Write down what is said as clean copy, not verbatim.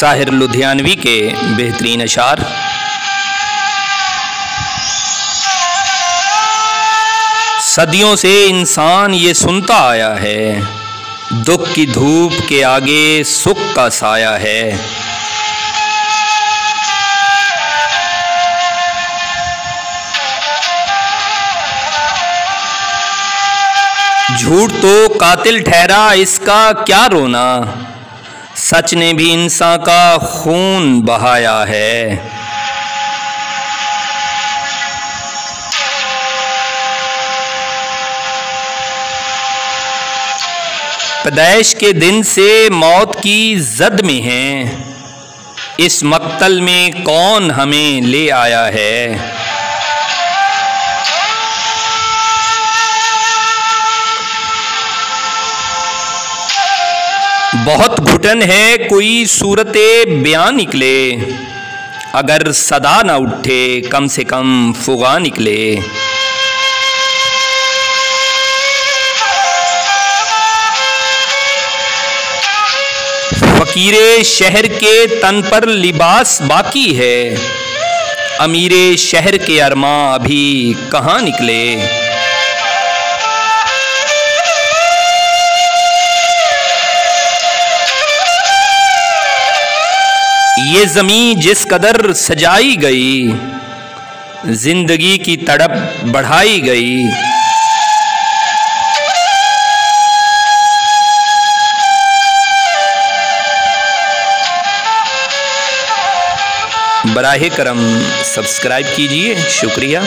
साहिर लुधियानवी के बेहतरीन अशार। सदियों से इंसान ये सुनता आया है, दुख की धूप के आगे सुख का साया है। झूठ तो कातिल ठहरा, इसका क्या रोना, सच ने भी इंसान का खून बहाया है। पैदाइश के दिन से मौत की जद में हैं, इस मक्तल में कौन हमें ले आया है। बहुत घुटन है कोई सूरते बयान निकले, अगर सदा न उठे कम से कम फुगा निकले। फकीरे शहर के तन पर लिबास बाकी है, अमीरे शहर के अरमां अभी कहाँ निकले। ये ज़मीं जिस कदर सजाई गई, जिंदगी की तड़प बढ़ाई गई। बराहे करम सब्सक्राइब कीजिए, शुक्रिया।